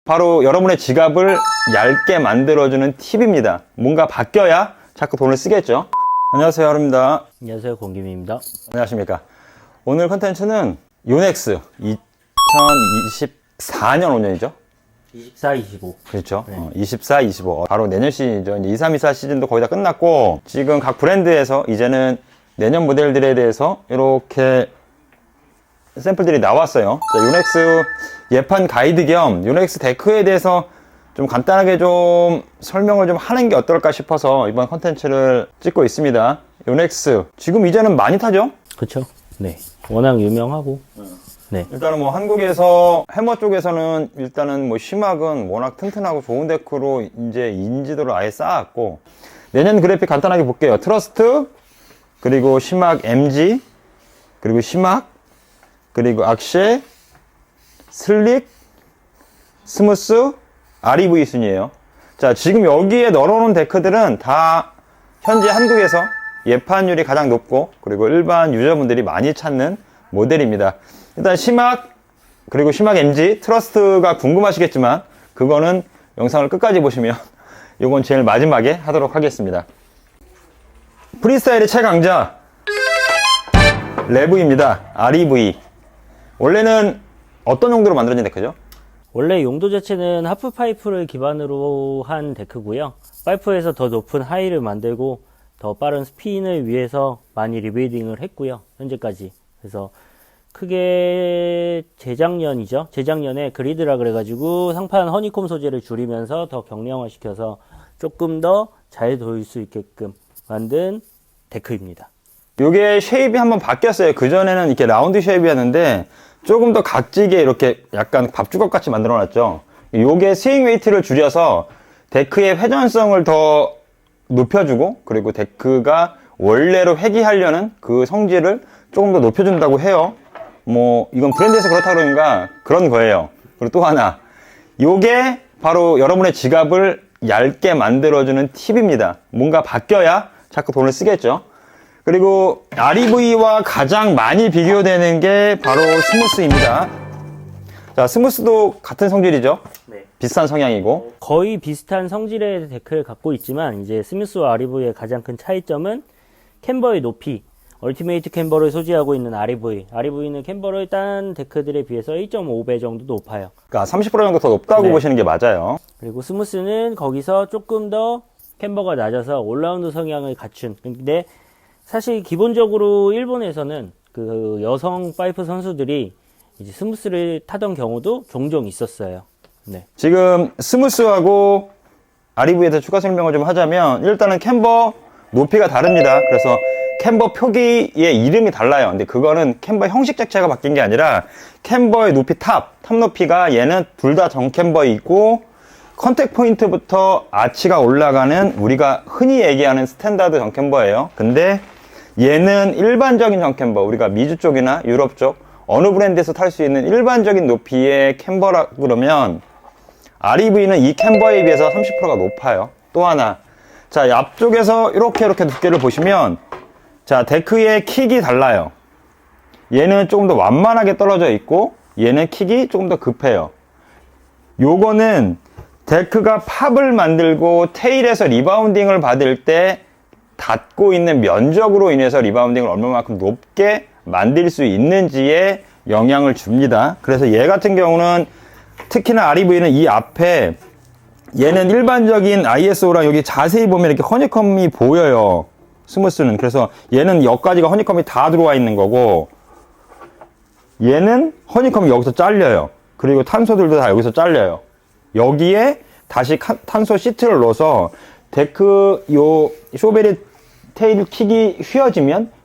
바로 여러분의 지갑을 얇게 만들어주는 팁입니다. 뭔가 바뀌어야 자꾸 돈을 쓰겠죠. 안녕하세요, 하루입니다. 안녕하세요, 공김입니다. 안녕하십니까. 오늘 컨텐츠는 요넥스 2024년 5년이죠 24, 25. 그렇죠. 24, 25 바로 내년 시즌이죠. 23, 24 시즌도 거의 다 끝났고 지금 각 브랜드에서 이제는 내년 모델들에 대해서 이렇게 샘플들이 나왔어요. 자, 요넥스 예판 가이드 겸 요넥스 데크에 대해서 좀 간단하게 좀 설명을 좀 하는 게 어떨까 싶어서 이번 컨텐츠를 찍고 있습니다. 요넥스 지금 이제는 많이 타죠? 그쵸? 네. 워낙 유명하고. 네. 일단은 뭐 한국에서 해머 쪽에서는 일단은 뭐 시막은 워낙 튼튼하고 좋은 데크로 이제 인지도를 아예 쌓았고, 내년 그래픽 간단하게 볼게요. 트러스트, 그리고 시막 MG, 그리고 시막, 그리고 악쉐, 슬릭, 스무스, REV 순이에요. 자, 지금 여기에 넣어놓은 데크들은 다 현재 한국에서 예판율이 가장 높고, 그리고 일반 유저분들이 많이 찾는 모델입니다. 일단 시막, 그리고 시막 MG, 트러스트가 궁금하시겠지만 그거는 영상을 끝까지 보시면 요건 제일 마지막에 하도록 하겠습니다. 프리스타일의 최강자 레브입니다. REV. 원래는 어떤 용도로 만들어진 데크죠? 원래 용도 자체는 하프 파이프를 기반으로 한 데크고요. 파이프에서 더 높은 하이를 만들고 더 빠른 스핀을 위해서 많이 리빌딩을 했고요. 현재까지. 그래서 크게 재작년에 그리드라 그래가지고 상판 허니콤 소재를 줄이면서 더 경량화 시켜서 조금 더 잘 돌 수 있게끔 만든 데크입니다. 요게 쉐입이 한번 바뀌었어요. 그전에는 이렇게 라운드 쉐입이었는데 조금 더 각지게 이렇게 약간 밥주걱 같이 만들어 놨죠. 요게 스윙 웨이트를 줄여서 데크의 회전성을 더 높여주고, 그리고 데크가 원래로 회귀하려는 그 성질을 조금 더 높여준다고 해요. 뭐 이건 브랜드에서 그렇다 그러니까 그런 거예요. 그리고 또 하나, 요게 바로 여러분의 지갑을 얇게 만들어주는 팁입니다. 뭔가 바뀌어야 자꾸 돈을 쓰겠죠. 그리고 REV와 가장 많이 비교되는 게 바로 스무스입니다. 자, 스무스도 같은 성질이죠. 네. 비슷한 성향이고 거의 비슷한 성질의 데크를 갖고 있지만 이제 스미스와 REV의 가장 큰 차이점은 캠버의 높이. 얼티메이트 캠버를 소지하고 있는 REV는 캠버를 딴 데크들에 비해서 1.5배 정도 높아요. 그러니까 30% 정도 더 높다고 네. 보시는 게 맞아요. 그리고 스무스는 거기서 조금 더 캠버가 낮아서 올라운드 성향을 갖춘. 근데 사실 기본적으로 일본에서는 그 여성 파이프 선수들이 이제 스무스를 타던 경우도 종종 있었어요. 네. 지금 스무스하고 REV에 대해서 추가 설명을 좀 하자면, 일단은 캠버 높이가 다릅니다. 그래서 캠버 표기의 이름이 달라요. 근데 그거는 캠버 형식 자체가 바뀐 게 아니라 캠버의 높이 탑 높이가 얘는 둘 다 정캠버이고, 컨택 포인트부터 아치가 올라가는 우리가 흔히 얘기하는 스탠다드 정캠버예요. 근데 얘는 일반적인 정캠버, 우리가 미주 쪽이나 유럽 쪽 어느 브랜드에서 탈 수 있는 일반적인 높이의 캠버라 그러면 REV는 이 캠버에 비해서 30%가 높아요. 또 하나, 자, 앞쪽에서 이렇게 두께를 보시면, 자, 데크의 킥이 달라요. 얘는 조금 더 완만하게 떨어져 있고, 얘는 킥이 조금 더 급해요. 요거는 데크가 팝을 만들고 테일에서 리바운딩을 받을 때 닿고 있는 면적으로 인해서 리바운딩을 얼마만큼 높게 만들 수 있는지에 영향을 줍니다. 그래서 얘 같은 경우는 특히나 REV는 이 앞에, 얘는 일반적인 ISO랑 여기 자세히 보면 이렇게 허니컴이 보여요. 스무스는. 그래서 얘는 여기까지가 허니컴이 다 들어와 있는 거고, 얘는 허니컴이 여기서 잘려요. 그리고 탄소들도 다 여기서 잘려요. 여기에 다시 탄소 시트를 넣어서 데크 요 쇼베리 테일 킥이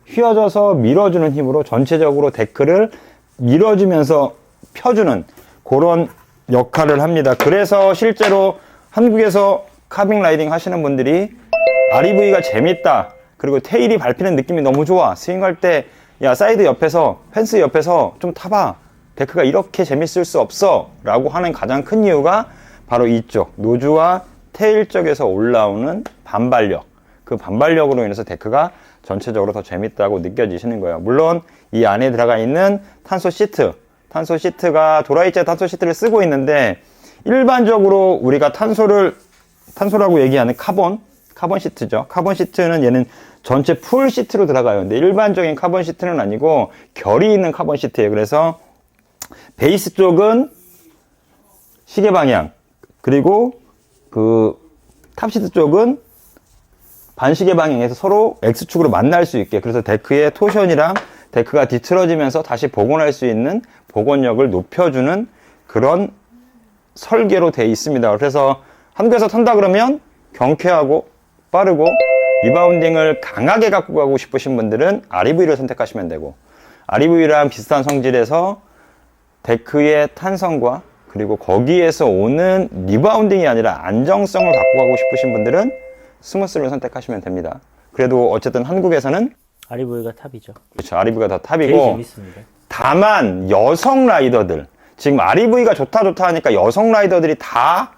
휘어져서 밀어주는 힘으로 전체적으로 데크를 밀어주면서 펴주는 그런 역할을 합니다. 그래서 실제로 한국에서 카빙 라이딩 하시는 분들이 REV가 재밌다, 그리고 테일이 밟히는 느낌이 너무 좋아, 스윙할 때 야 사이드 옆에서, 펜스 옆에서 좀 타봐, 데크가 이렇게 재밌을 수 없어 라고 하는 가장 큰 이유가 바로 이쪽 노즈와 테일 쪽에서 올라오는 반발력, 그 반발력으로 인해서 데크가 전체적으로 더 재밌다고 느껴지시는 거예요. 물론 이 안에 들어가 있는 탄소 시트가 도라이째 탄소 시트를 쓰고 있는데, 일반적으로 우리가 탄소라고 얘기하는 카본 시트죠. 카본 시트는 얘는 전체 풀 시트로 들어가요. 근데 일반적인 카본 시트는 아니고 결이 있는 카본 시트예요. 그래서 베이스 쪽은 시계 방향, 그리고 그 탑시트 쪽은 반시계 방향에서 서로 X축으로 만날 수 있게, 그래서 데크의 토션이랑 데크가 뒤틀어지면서 다시 복원할 수 있는 복원력을 높여주는 그런 설계로 되어 있습니다. 그래서 한국에서 탄다 그러면 경쾌하고 빠르고 리바운딩을 강하게 갖고 가고 싶으신 분들은 REV를 선택하시면 되고, REV랑 비슷한 성질에서 데크의 탄성과 그리고 거기에서 오는 리바운딩이 아니라 안정성을 갖고 가고 싶으신 분들은 스무스를 선택하시면 됩니다. 그래도 어쨌든 한국에서는 REV가 탑이죠. 그렇죠, REV가 더 제일 탑이고, 재밌습니다. 다만 여성 라이더들, 지금 REV가 좋다 하니까 여성 라이더들이 다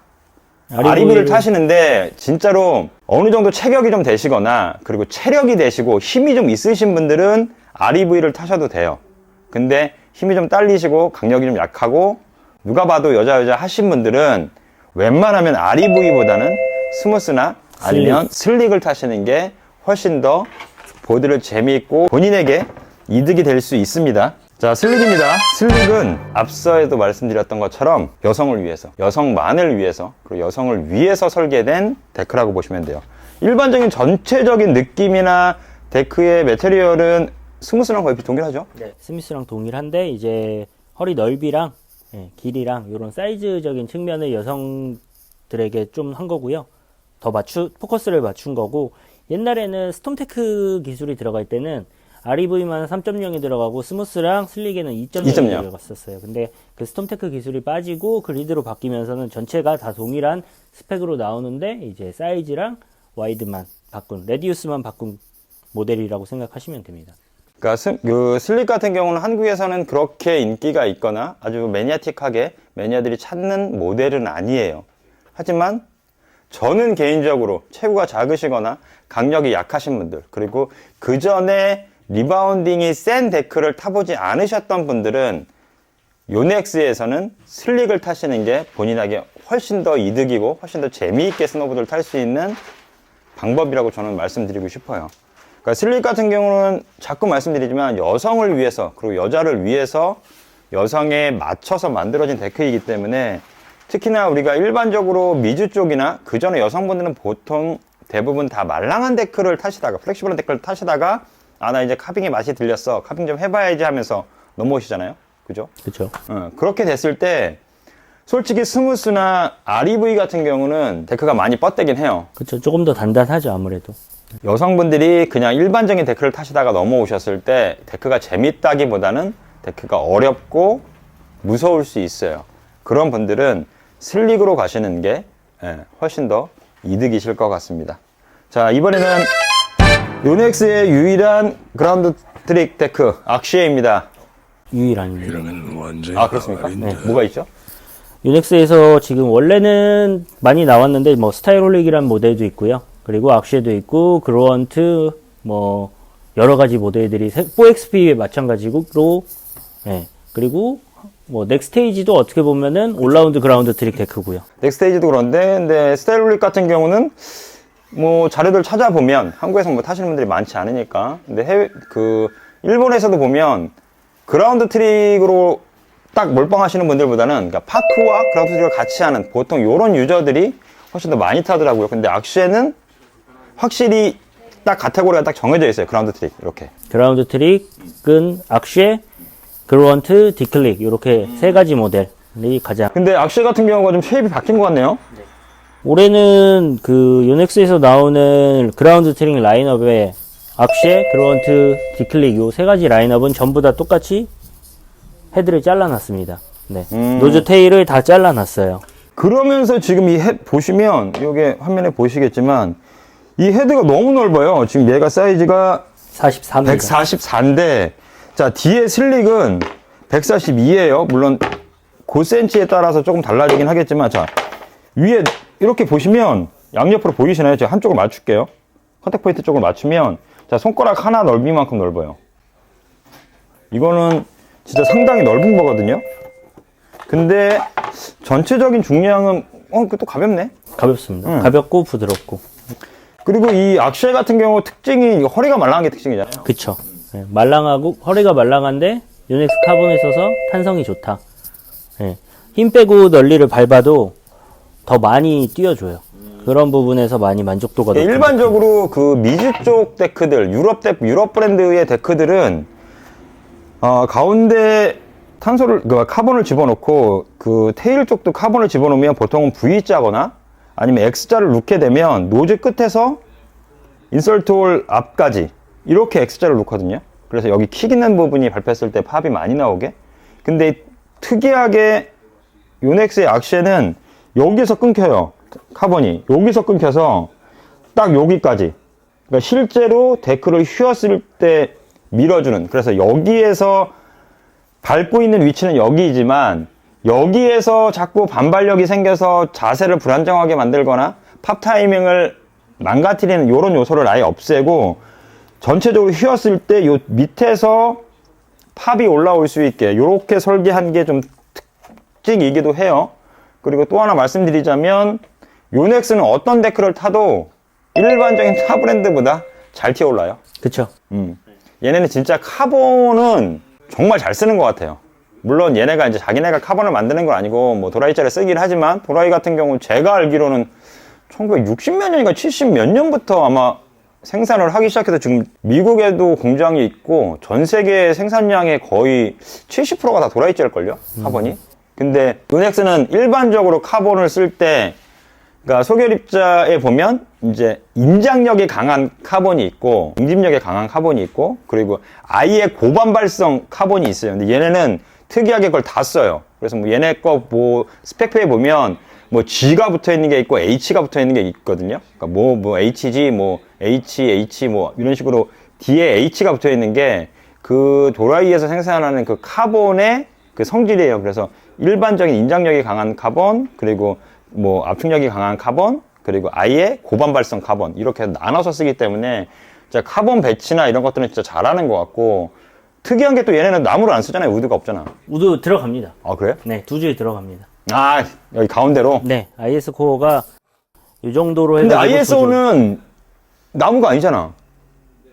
REV를 타시는데, 진짜로 어느 정도 체격이 좀 되시거나 그리고 체력이 되시고 힘이 좀 있으신 분들은 REV를 타셔도 돼요. 근데 힘이 좀 딸리시고 강력이 좀 약하고 누가 봐도 여자 하신 분들은 웬만하면 REV보다는 스무스나 아니면 슬릭을 타시는 게 훨씬 더 보드를 재미있고 본인에게 이득이 될 수 있습니다. 자, 슬릭입니다. 슬릭은 앞서에도 말씀드렸던 것처럼 여성을 위해서, 여성만을 위해서, 그리고 여성을 위해서 설계된 데크라고 보시면 돼요. 일반적인 전체적인 느낌이나 데크의 매테리얼은 스무스랑 거의 동일하죠? 네, 스미스랑 동일한데 이제 허리 넓이랑 길이랑 이런 사이즈적인 측면을 여성들에게 좀 한 거고요. 더 포커스를 맞춘 거고, 옛날에는 스톰테크 기술이 들어갈 때는 REV만 3.0이 들어가고 스무스랑 슬릭에는 2.0이 들어갔었어요. 근데 그 스톰테크 기술이 빠지고 그리드로 바뀌면서는 전체가 다 동일한 스펙으로 나오는데 이제 사이즈랑 와이드만 바꾼, 레디우스만 바꾼 모델이라고 생각하시면 됩니다. 그러니까 그 슬릭 같은 경우는 한국에서는 그렇게 인기가 있거나 아주 매니아틱하게 매니아들이 찾는 모델은 아니에요. 하지만 저는 개인적으로 체구가 작으시거나 강력이 약하신 분들, 그리고 그 전에 리바운딩이 센 데크를 타보지 않으셨던 분들은 요넥스에서는 슬릭을 타시는 게 본인에게 훨씬 더 이득이고 훨씬 더 재미있게 스노보드를 탈 수 있는 방법이라고 저는 말씀드리고 싶어요. 그러니까 슬릭 같은 경우는 자꾸 말씀드리지만 여성을 위해서, 그리고 여자를 위해서 여성에 맞춰서 만들어진 데크이기 때문에, 특히나 우리가 일반적으로 미주 쪽이나 그 전에 여성분들은 보통 대부분 다 말랑한 데크를 타시다가, 플렉시블한 데크를 타시다가 나 이제 카빙의 맛이 들렸어, 카빙 좀 해봐야지 하면서 넘어오시잖아요. 그죠? 그렇죠. 그렇게 됐을 때 솔직히 스무스나 REV 같은 경우는 데크가 많이 뻗대긴 해요. 그렇죠. 조금 더 단단하죠, 아무래도. 여성분들이 그냥 일반적인 데크를 타시다가 넘어오셨을 때 데크가 재밌다기보다는 데크가 어렵고 무서울 수 있어요. 그런 분들은 슬릭으로 가시는 게 훨씬 더 이득이실 것 같습니다. 자, 이번에는 요넥스의 유일한 그라운드 트릭 데크 악시에입니다. 유일합니다. 아, 그렇습니까? 네. 뭐가 있죠? 유넥스에서 지금 원래는 많이 나왔는데 뭐 스타일홀릭이라는 모델도 있고요. 그리고 악쉐도 있고 그로원트 뭐 여러 가지 모델들이 4XP에 마찬가지로 그리고 뭐 넥스테이지도 어떻게 보면은 올라운드 그라운드 트릭 데크고요. 넥스테이지도 그런데, 근데 스타일홀릭 같은 경우는 뭐 자료들 찾아보면 한국에서 뭐 타시는 분들이 많지 않으니까, 근데 일본에서도 보면 그라운드 트릭으로 딱 몰빵하시는 분들보다는, 그러니까 파크와 그라운드 트릭을 같이 하는 보통 요런 유저들이 훨씬 더 많이 타더라고요. 근데 악쉐는 확실히 딱 카테고리가 딱 정해져 있어요. 그라운드 트릭 이렇게. 그라운드 트릭은 악쉐, 그로원트, 디클릭 이렇게 세 가지 모델이 가장. 근데 악쉐 같은 경우가 좀 쉐입이 바뀐 것 같네요. 올해는 그 요넥스에서 나오는 그라운드 트릭 라인업에 악쉐, 그로원트, 디클릭 요 세 가지 라인업은 전부 다 똑같이 헤드를 잘라놨습니다. 네. 노즈 테일을 다 잘라놨어요. 그러면서 지금 이 보시면, 요게 화면에 보시겠지만 이 헤드가 너무 넓어요. 지금 얘가 사이즈가 44mm. 144인데, 자, 뒤에 슬릭은 142예요. 물론 그 센치에 따라서 조금 달라지긴 하겠지만, 자, 위에 이렇게 보시면 양옆으로 보이시나요? 제가 한쪽을 맞출게요. 컨택 포인트 쪽을 맞추면, 자, 손가락 하나 넓이만큼 넓어요. 이거는 진짜 상당히 넓은 거거든요. 근데 전체적인 중량은 또 가볍네. 가볍습니다. 가볍고 부드럽고. 그리고 이 악쉘 같은 경우 특징이 허리가 말랑한 게 특징이잖아요. 그쵸. 네, 말랑하고 허리가 말랑한데 유넥스 카본을 써서 탄성이 좋다. 네, 힘 빼고 널리를 밟아도 더 많이 뛰어줘요. 그런 부분에서 많이 만족도가 높은 일반적으로 그 미주 쪽 데크들, 유럽 브랜드의 데크들은 가운데 카본을 집어넣고 그 테일 쪽도 카본을 집어넣으면 보통은 V자거나 아니면 X자를 놓게 되면 노즈 끝에서 인설트 홀 앞까지 이렇게 X자를 놓거든요. 그래서 여기 킥 있는 부분이 밟혔을 때 팝이 많이 나오게. 근데 특이하게 요넥스의 악쉐는 여기서 끊겨요. 카본이 여기서 끊겨서 딱 여기까지. 그러니까 실제로 데크를 휘었을 때 밀어주는. 그래서 여기에서 밟고 있는 위치는 여기이지만 여기에서 자꾸 반발력이 생겨서 자세를 불안정하게 만들거나 팝 타이밍을 망가뜨리는 이런 요소를 아예 없애고 전체적으로 휘었을 때 요 밑에서 팝이 올라올 수 있게 이렇게 설계한 게 좀 특징이기도 해요. 그리고 또 하나 말씀드리자면 요넥스는 어떤 데크를 타도 일반적인 타 브랜드보다 잘 튀어올라요. 그쵸. 얘네는 진짜 카본은 정말 잘 쓰는 것 같아요. 물론 얘네가 이제 자기네가 카본을 만드는 건 아니고 뭐 도라이자를 쓰긴 하지만 도라이 같은 경우는 제가 알기로는 1960몇 년인가 70 몇 년부터 아마 생산을 하기 시작해서 지금 미국에도 공장이 있고 전 세계 생산량의 거의 70%가 다 도라이자일걸요? 카본이. 근데 요넥스는 일반적으로 카본을 쓸 때 그러니까 소결입자에 보면 이제 인장력이 강한 카본이 있고 응집력이 강한 카본이 있고 그리고 아예 고반발성 카본이 있어요. 근데 얘네는 특이하게 그걸 다 써요. 그래서 뭐 얘네 거 뭐 스펙표에 보면 뭐 G가 붙어 있는 게 있고 H가 붙어 있는 게 있거든요. 그러니까 뭐 HG 뭐 H 뭐 이런 식으로 뒤에 H가 붙어 있는 게 그 도라이에서 생산하는 그 카본의 그 성질이에요. 그래서 일반적인 인장력이 강한 카본 그리고 뭐 압축력이 강한 카본 그리고 아예 고반발성 카본 이렇게 나눠서 쓰기 때문에 진짜 카본 배치나 이런 것들은 진짜 잘하는 것 같고 특이한 게 또 얘네는 나무를 안 쓰잖아요. 우드가 없잖아. 우드 들어갑니다. 아 그래요? 네, 두 줄 들어갑니다. 아 여기 가운데로? 네, IS 코어가 이 정도로 근데 해가지고 ISO는 나무가 아니잖아.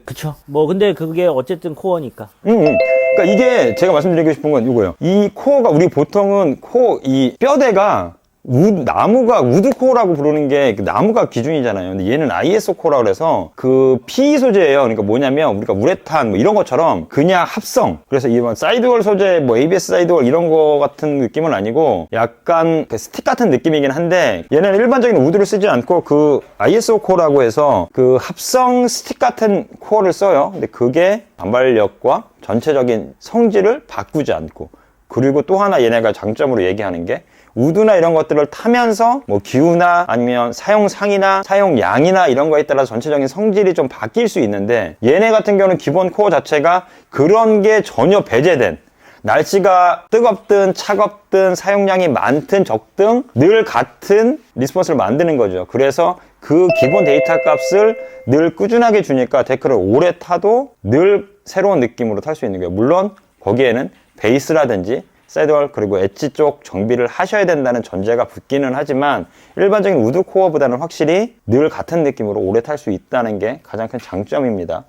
그쵸. 뭐 근데 그게 어쨌든 코어니까. 그러니까 이게 제가 말씀드리고 싶은 건 이거예요. 이 코어가 우리 보통은 이 뼈대가 나무가 우드 코어라고 부르는 게 그 나무가 기준이잖아요. 근데 얘는 ISO 코어라고 그래서 그 PE 소재예요. 그러니까 뭐냐면 우리가 우레탄 뭐 이런 것처럼 그냥 합성. 그래서 이 사이드월 소재 뭐 ABS 사이드월 이런 거 같은 느낌은 아니고 약간 그 스틱 같은 느낌이긴 한데 얘는 일반적인 우드를 쓰지 않고 그 ISO 코어라고 해서 그 합성 스틱 같은 코어를 써요. 근데 그게 반발력과 전체적인 성질을 바꾸지 않고 그리고 또 하나 얘네가 장점으로 얘기하는 게 우드나 이런 것들을 타면서 뭐 기후나 아니면 사용상이나 사용량이나 이런 거에 따라서 전체적인 성질이 좀 바뀔 수 있는데 얘네 같은 경우는 기본 코어 자체가 그런 게 전혀 배제된 날씨가 뜨겁든 차갑든 사용량이 많든 적든 늘 같은 리스폰스를 만드는 거죠. 그래서 그 기본 데이터 값을 늘 꾸준하게 주니까 데크를 오래 타도 늘 새로운 느낌으로 탈 수 있는 거예요. 물론 거기에는 베이스라든지 사이드월 그리고 엣지 쪽 정비를 하셔야 된다는 전제가 붙기는 하지만 일반적인 우드 코어보다는 확실히 늘 같은 느낌으로 오래 탈 수 있다는 게 가장 큰 장점입니다.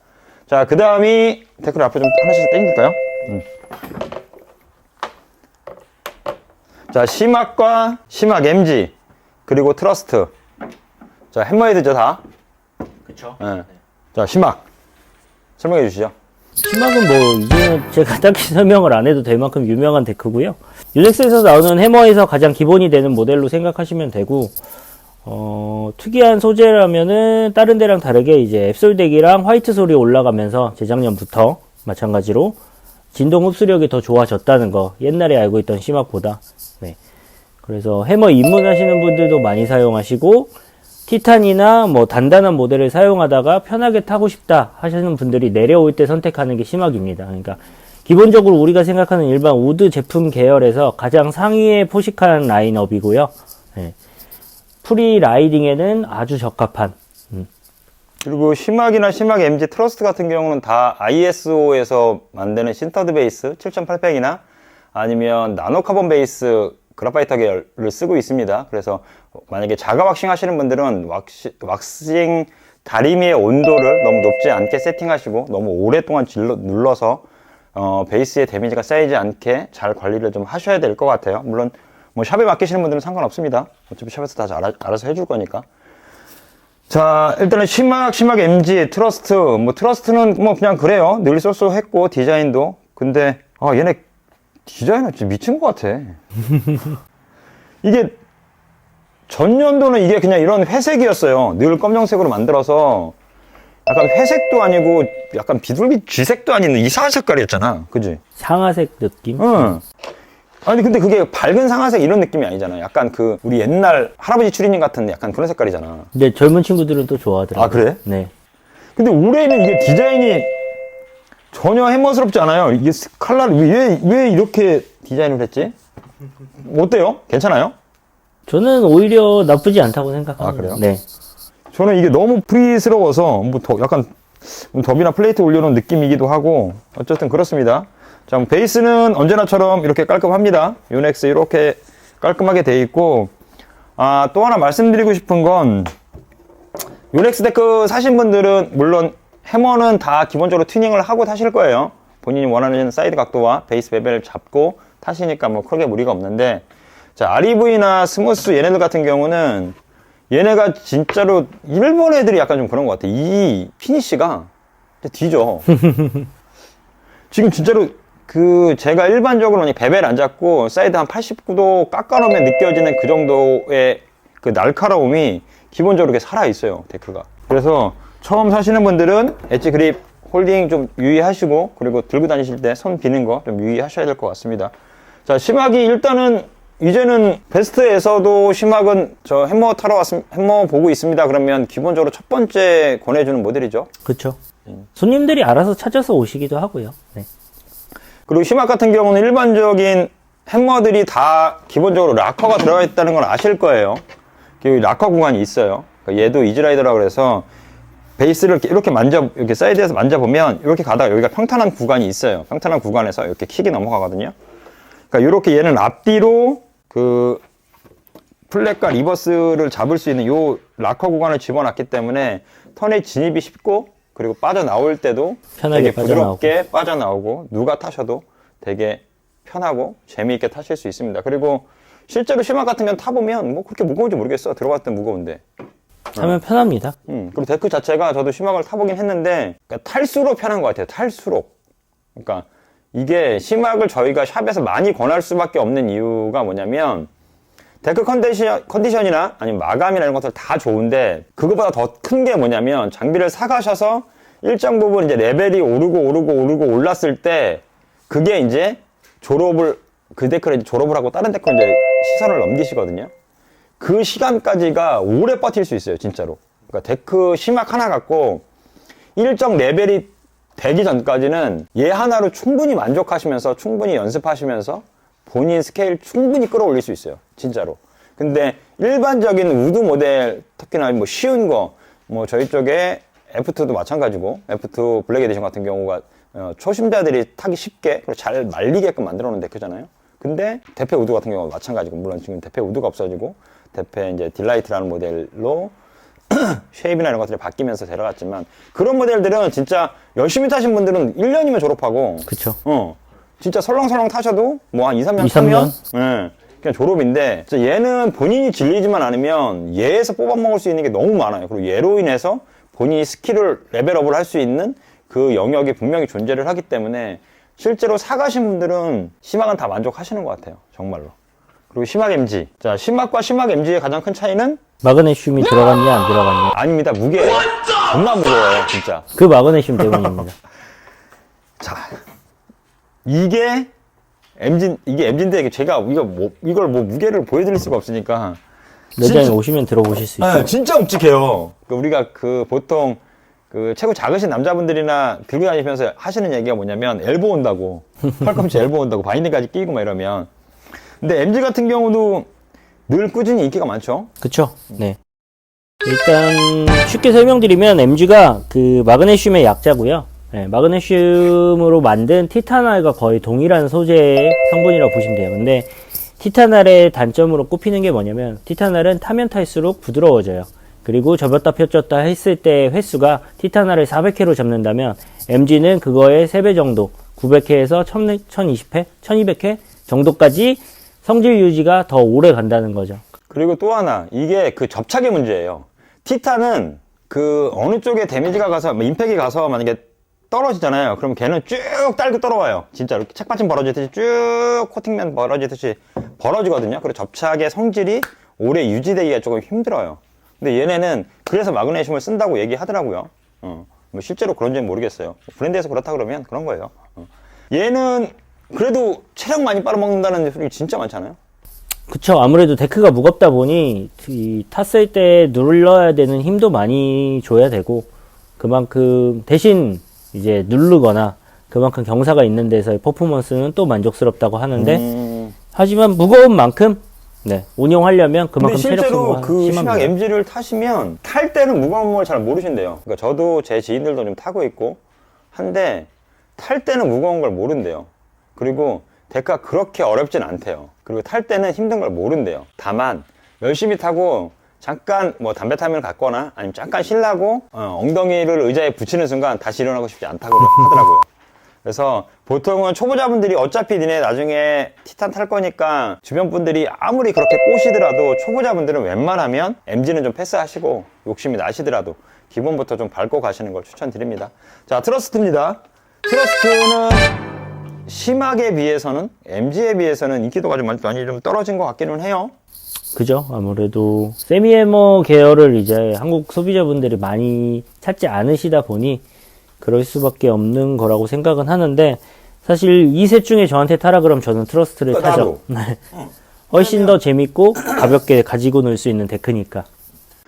자, 그 다음이 데크를 앞으로 좀 하나씩 당길까요? 자, 시막과 시막 MG 그리고 트러스트. 자, 햄머헤드죠 다. 그쵸. 네. 자, 시막 설명해 주시죠. 시막은 뭐 이제는 제가 딱히 설명을 안 해도 될 만큼 유명한 데크고요. 유넥스에서 나오는 해머에서 가장 기본이 되는 모델로 생각하시면 되고 특이한 소재라면은 다른 데랑 다르게 이제 앱솔덱이랑 화이트 솔이 올라가면서 재작년부터 마찬가지로 진동 흡수력이 더 좋아졌다는 거 옛날에 알고 있던 시막보다. 네. 그래서 해머 입문하시는 분들도 많이 사용하시고 티탄이나 뭐 단단한 모델을 사용하다가 편하게 타고 싶다 하시는 분들이 내려올 때 선택하는 게 시막입니다. 그러니까 기본적으로 우리가 생각하는 일반 우드 제품 계열에서 가장 상위에 포식한 라인업이고요. 네. 프리 라이딩에는 아주 적합한. 그리고 시막이나 시막 MG 트러스트 같은 경우는 다 ISO에서 만드는 신터드 베이스 7.8팩이나 아니면 나노 카본 베이스 그라파이트 계열을 쓰고 있습니다. 그래서 만약에 자가 왁싱 하시는 분들은 왁싱 다리미의 온도를 너무 높지 않게 세팅하시고 너무 오랫동안 눌러서 베이스에 데미지가 쌓이지 않게 잘 관리를 좀 하셔야 될 것 같아요. 물론 뭐 샵에 맡기시는 분들은 상관없습니다. 어차피 샵에서 다 알아서 해줄 거니까. 자, 일단은 심막 MG, 트러스트. 뭐 트러스트는 뭐 그냥 그래요. 늘 쏘쏘했고 디자인도. 근데 얘네 디자인은 진짜 미친 것 같아. 이게 전년도는 이게 그냥 이런 회색이었어요. 늘 검정색으로 만들어서 약간 회색도 아니고 약간 비둘기 쥐색도 아닌 이상한 색깔이었잖아. 그지? 상아색 느낌? 응. 아니 근데 그게 밝은 상아색 이런 느낌이 아니잖아. 약간 그 우리 옛날 할아버지 추리닝 같은 약간 그런 색깔이잖아. 근데 젊은 친구들은 또 좋아하더라고요. 아, 그래? 네. 근데 올해는 이게 디자인이 전혀 해머스럽지 않아요. 이게 컬러를 왜 이렇게 디자인을 했지? 어때요? 괜찮아요? 저는 오히려 나쁘지 않다고 생각합니다. 아, 그래요? 네. 저는 이게 너무 프리스러워서 뭐 약간 덥이나 플레이트 올려놓은 느낌이기도 하고 어쨌든 그렇습니다. 자, 베이스는 언제나처럼 이렇게 깔끔합니다. 요넥스 이렇게 깔끔하게 돼 있고 또 하나 말씀드리고 싶은 건 요넥스 데크 사신 분들은 물론 해머는 다 기본적으로 튜닝을 하고 타실 거예요. 본인이 원하는 사이드 각도와 베이스 베벨을 잡고 타시니까 뭐 크게 무리가 없는데 자, REV나 스무스 얘네들 같은 경우는 얘네가 진짜로 일본 애들이 약간 좀 그런 것 같아. 이 피니쉬가 뒤져. 지금 진짜로 제가 일반적으로 베벨 안 잡고 사이드 한 89도 깎아놓으면 느껴지는 그 정도의 그 날카로움이 기본적으로 이렇게 살아있어요, 데크가. 그래서 처음 사시는 분들은 엣지 그립 홀딩 좀 유의하시고 그리고 들고 다니실 때 손 비는 거 좀 유의하셔야 될 것 같습니다. 자, 심막이 일단은 이제는 베스트에서도 심막은 저 해머 보고 있습니다. 그러면 기본적으로 첫 번째 권해주는 모델이죠. 그렇죠. 손님들이 알아서 찾아서 오시기도 하고요. 네. 그리고 심막 같은 경우는 일반적인 해머들이 다 기본적으로 락커가 들어가 있다는 걸 아실 거예요. 락커 구간이 있어요. 그러니까 얘도 이지라이더라고 그래서 베이스를 이렇게 이렇게 사이드에서 만져보면 이렇게 가다가 여기가 평탄한 구간이 있어요. 평탄한 구간에서 이렇게 킥이 넘어가거든요. 그러니까 이렇게 얘는 앞뒤로 플랫과 리버스를 잡을 수 있는 요 락커 구간을 집어놨기 때문에 턴에 진입이 쉽고 그리고 빠져나올 때도 편하게 되게 부드럽게 빠져나오고 누가 타셔도 되게 편하고 재미있게 타실 수 있습니다. 그리고 실제로 심막 같은 경우는 타보면 뭐 그렇게 무거운지 모르겠어. 들어갔을 때 무거운데 타면 편합니다. 그리고 데크 자체가 저도 심막을 타보긴 했는데 그러니까 탈수록 편한 것 같아요. 탈수록. 그러니까 이게 심막을 저희가 샵에서 많이 권할 수밖에 없는 이유가 뭐냐면 데크 컨디션이나 아니면 마감이나 이런 것들 다 좋은데 그거보다 더 큰 게 뭐냐면 장비를 사가셔서 일정 부분 이제 레벨이 오르고 올랐을 때 그게 이제 그 데크를 이제 졸업을 하고 다른 데크로 이제 시선을 넘기시거든요. 그 시간까지가 오래 버틸 수 있어요, 진짜로. 그러니까 데크 심막 하나 갖고 일정 레벨이 되기 전까지는 얘 하나로 충분히 만족하시면서 충분히 연습하시면서 본인 스케일 충분히 끌어올릴 수 있어요, 진짜로. 근데 일반적인 우드 모델, 특히나 뭐 쉬운 거, 뭐 저희 쪽에 F2도 마찬가지고 F2 블랙 에디션 같은 경우가 초심자들이 타기 쉽게 그리고 잘 말리게끔 만들어 놓은 데크잖아요. 근데 대패 우드 같은 경우가 마찬가지고 물론 지금 대패 우드가 없어지고 대패 이제 딜라이트라는 모델로 쉐입이나 이런 것들이 바뀌면서 데려갔지만 그런 모델들은 진짜 열심히 타신 분들은 1년이면 졸업하고 그쵸. 진짜 설렁설렁 타셔도 뭐 한 2, 3년 2, 3년? 타면 예, 그냥 졸업인데 진짜 얘는 본인이 질리지만 않으면 얘에서 뽑아먹을 수 있는 게 너무 많아요. 그리고 얘로 인해서 본인이 스킬을 레벨업을 할 수 있는 그 영역이 분명히 존재를 하기 때문에 실제로 사가신 분들은 심막은 다 만족하시는 것 같아요. 정말로. 그리고 심막 MG. 자, 심막과 심막 MG의 가장 큰 차이는 마그네슘이 들어갔냐 안 들어갔냐. 아닙니다. 무게예요. 존나 무거워요, 진짜. 그 마그네슘 때문입니다. 자, 이게 MG인데 제가 이걸 무게를 보여드릴 수가 없으니까. 매장에 오시면 들어보실 수 있어요. 진짜 묵직해요. 우리가 보통 체구 작으신 남자분들이나 들고 다니면서 하시는 얘기가 뭐냐면 엘보 온다고. 팔꿈치 엘보 온다고 바인딩까지 끼고 막 이러면. 근데 MG 같은 경우도 늘 꾸준히 인기가 많죠. 그쵸. 네. 일단 쉽게 설명드리면 MG가 그 마그네슘의 약자고요. 네, 마그네슘으로 만든 티타나일과 거의 동일한 소재의 성분이라고 보시면 돼요. 근데 티타날의 단점으로 꼽히는 게 뭐냐면 티타날은 타면 탈수록 부드러워져요. 그리고 접었다 펴졌다 했을 때 횟수가 티타날을 400회로 잡는다면 MG는 그거의 3배 정도 900회에서 1020회, 1200회 정도까지 성질 유지가 더 오래 간다는 거죠. 그리고 또 하나, 이게 그 접착의 문제예요. 티탄은 그 어느 쪽에 데미지가 가서, 임팩이 가서 만약에 떨어지잖아요. 그럼 걔는 쭉 딸고 떨어와요. 진짜 이렇게 책받침 벌어지듯이 쭉 코팅면 벌어지듯이 벌어지거든요. 그리고 접착의 성질이 오래 유지되기가 조금 힘들어요. 근데 얘네는 그래서 마그네슘을 쓴다고 얘기하더라고요. 뭐 실제로 그런지는 모르겠어요. 브랜드에서 그렇다 그러면 그런 거예요. 얘는 그래도 체력 많이 빨아먹는다는 소리 진짜 많잖아요. 그쵸. 아무래도 데크가 무겁다 보니 탔을 때 눌러야 되는 힘도 많이 줘야 되고 그만큼 대신 이제 누르거나 그만큼 경사가 있는 데서의 퍼포먼스는 또 만족스럽다고 하는데 하지만 무거운 만큼 네, 운영하려면 그만큼 체력 실제로 소모가 그 심하게 심합니다. MG를 타시면 탈 때는 무거운 걸 잘 모르신대요. 그러니까 저도 제 지인들도 좀 타고 있고 한데 탈 때는 무거운 걸 모른대요. 그리고 데크가 그렇게 어렵진 않대요. 그리고 탈 때는 힘든 걸 모른대요. 다만 열심히 타고 잠깐 뭐 담배 타임을 갖거나 아니면 잠깐 쉬려고 엉덩이를 의자에 붙이는 순간 다시 일어나고 싶지 않다고 하더라고요. 그래서 보통은 초보자분들이 어차피 니네 나중에 티탄 탈 거니까 주변 분들이 아무리 그렇게 꼬시더라도 초보자분들은 웬만하면 MG는 좀 패스하시고 욕심이 나시더라도 기본부터 좀 밟고 가시는 걸 추천드립니다. 자, 트러스트입니다. 트러스트는 심하게 비해서는 MG에 비해서는 인기도가 좀 많이 좀 떨어진 것 같기는 해요. 그죠? 아무래도 세미해머 계열을 이제 한국 소비자분들이 많이 찾지 않으시다 보니 그럴 수밖에 없는 거라고 생각은 하는데 사실 이 셋 중에 저한테 타라 그러면 저는 트러스트를 타죠. 네. 훨씬 더 재밌고 가볍게 가지고 놀 수 있는 데크니까.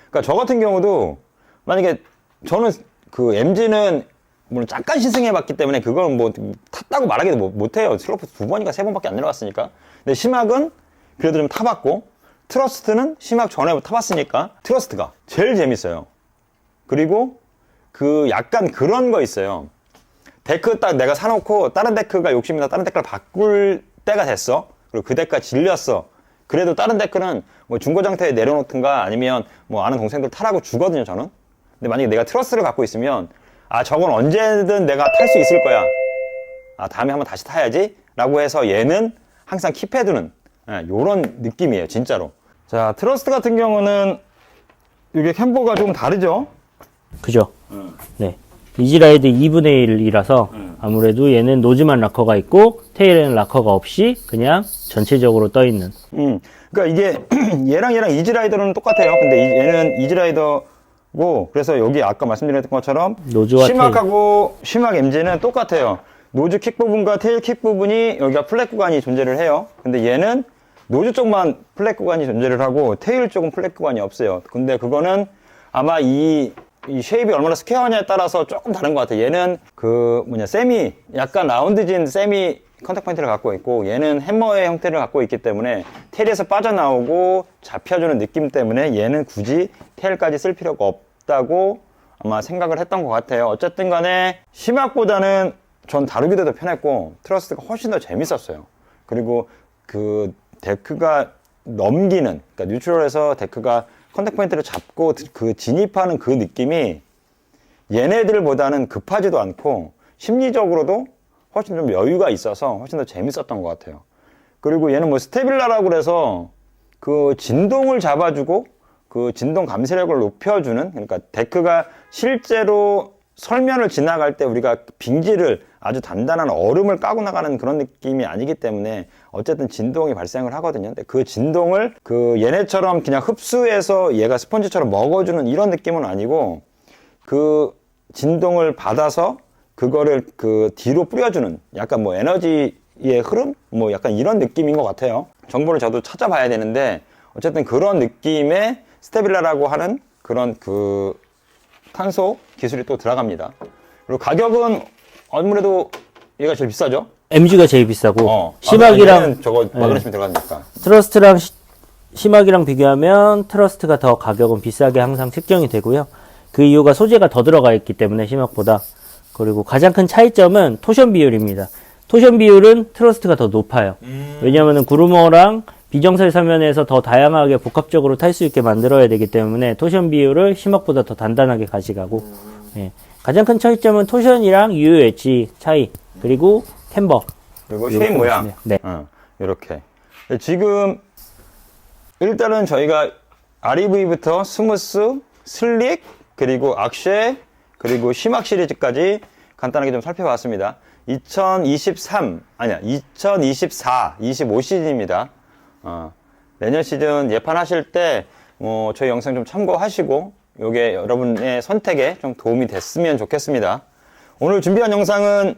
그러니까 저 같은 경우도 만약에 저는 그 MG는 물론 잠깐 시승해봤기 때문에 그건 뭐 탔다고 말하기도 못해요. 슬로프 2번인가 3번밖에 안 내려갔으니까. 근데 심학은 그래도 좀 타봤고 트러스트는 심학 전에 타봤으니까 트러스트가 제일 재밌어요. 그리고 그 약간 그런 거 있어요. 데크 딱 내가 사놓고 다른 데크가 욕심이 나 다른 데크를 바꿀 때가 됐어. 그리고 그 데크가 질렸어. 그래도 다른 데크는 뭐 중고장터에 내려놓든가 아니면 뭐 아는 동생들 타라고 주거든요, 저는. 근데 만약에 내가 트러스를 갖고 있으면 아, 저건 언제든 내가 탈 수 있을 거야. 아, 다음에 한번 다시 타야지. 라고 해서 얘는 항상 킵해두는 요런 느낌이에요, 진짜로. 자, 트러스트 같은 경우는 이게 캠버가 조금 다르죠? 그죠? 네. 이지라이드 2분의 1이라서 아무래도 얘는 노즈만 락커가 있고 테일에는 락커가 없이 그냥 전체적으로 떠 있는. 그러니까 이게 얘랑 이지라이더는 똑같아요. 근데 얘는 이지라이더고 그래서 여기 아까 말씀드렸던 것처럼 노즈와 심학하고 심학 MG는 똑같아요. 노즈 킥 부분과 테일 킥 부분이 여기가 플랫 구간이 존재를 해요. 근데 얘는 노즈 쪽만 플랫 구간이 존재를 하고 테일 쪽은 플랫 구간이 없어요. 근데 그거는 아마 이 쉐입이 얼마나 스퀘어하냐에 따라서 조금 다른 것 같아요. 얘는 세미, 약간 라운드진 세미 컨택 포인트를 갖고 있고 얘는 해머의 형태를 갖고 있기 때문에 테일에서 빠져나오고 잡혀주는 느낌 때문에 얘는 굳이 테일까지 쓸 필요가 없다고 아마 생각을 했던 것 같아요. 어쨌든 간에 심학보다는 전 다루기도 더 편했고 트러스트가 훨씬 더 재밌었어요. 그리고 그 데크가 넘기는, 그러니까 뉴트럴에서 데크가 컨택 포인트를 잡고 그 진입하는 그 느낌이 얘네들보다는 급하지도 않고 심리적으로도 훨씬 좀 여유가 있어서 훨씬 더 재밌었던 것 같아요. 그리고 얘는 뭐 스테빌라라고 그래서 그 진동을 잡아주고 그 진동 감시력을 높여주는, 그러니까 데크가 실제로 설면을 지나갈 때 우리가 빙지를 아주 단단한 얼음을 까고 나가는 그런 느낌이 아니기 때문에 어쨌든 진동이 발생을 하거든요. 근데 그 진동을 그 얘네처럼 그냥 흡수해서 얘가 스펀지처럼 먹어주는 이런 느낌은 아니고 그 진동을 받아서 그거를 그 뒤로 뿌려주는 약간 뭐 에너지의 흐름? 뭐 약간 이런 느낌인 것 같아요. 정보를 저도 찾아봐야 되는데 어쨌든 그런 느낌의 스테빌라라고 하는 그런 그 탄소 기술이 또 들어갑니다. 그리고 가격은 아무래도 얘가 제일 비싸죠? MG가 제일 비싸고 심학이랑 심학이랑 저거 마그네슘이 들어가니까. 트러스트랑 심학이랑 비교하면 트러스트가 더 가격은 비싸게 항상 책정이 되고요. 그 이유가 소재가 더 들어가 있기 때문에 심학보다. 그리고 가장 큰 차이점은 토션 비율입니다. 토션 비율은 트러스트가 더 높아요. 왜냐하면 그루머랑 비정설 사면에서 더 다양하게 복합적으로 탈 수 있게 만들어야 되기 때문에 토션 비율을 심학보다 더 단단하게 가져가고 예. 가장 큰 차이점은 토션이랑 유효 엣지 차이 그리고 템버 그리고 쉐입 모양. 네. 이렇게. 지금 일단은 저희가 REV부터 스무스, 슬릭, 그리고 악쉐, 그리고 시막 시리즈까지 간단하게 좀 살펴봤습니다. 2024, 25 시즌입니다. 내년 시즌 예판하실 때 저희 영상 좀 참고하시고 요게 여러분의 선택에 좀 도움이 됐으면 좋겠습니다. 오늘 준비한 영상은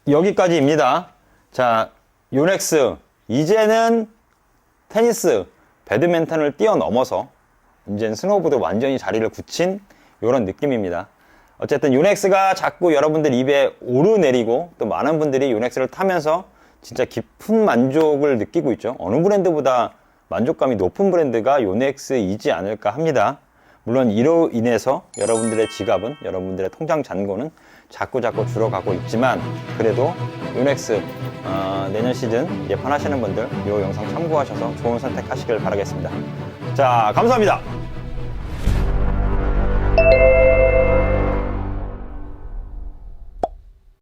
여기까지입니다. 자, 요넥스 이제는 테니스, 배드민턴을 뛰어넘어서 이제는 스노우보드 완전히 자리를 굳힌 이런 느낌입니다. 어쨌든 요넥스가 자꾸 여러분들 입에 오르내리고 또 많은 분들이 요넥스를 타면서 진짜 깊은 만족을 느끼고 있죠. 어느 브랜드보다 만족감이 높은 브랜드가 요넥스이지 않을까 합니다. 물론 이로 인해서 여러분들의 지갑은, 여러분들의 통장 잔고는 자꾸 줄어가고 있지만 그래도 요넥스 내년 시즌 예판하시는 분들 이 영상 참고하셔서 좋은 선택하시길 바라겠습니다. 자, 감사합니다.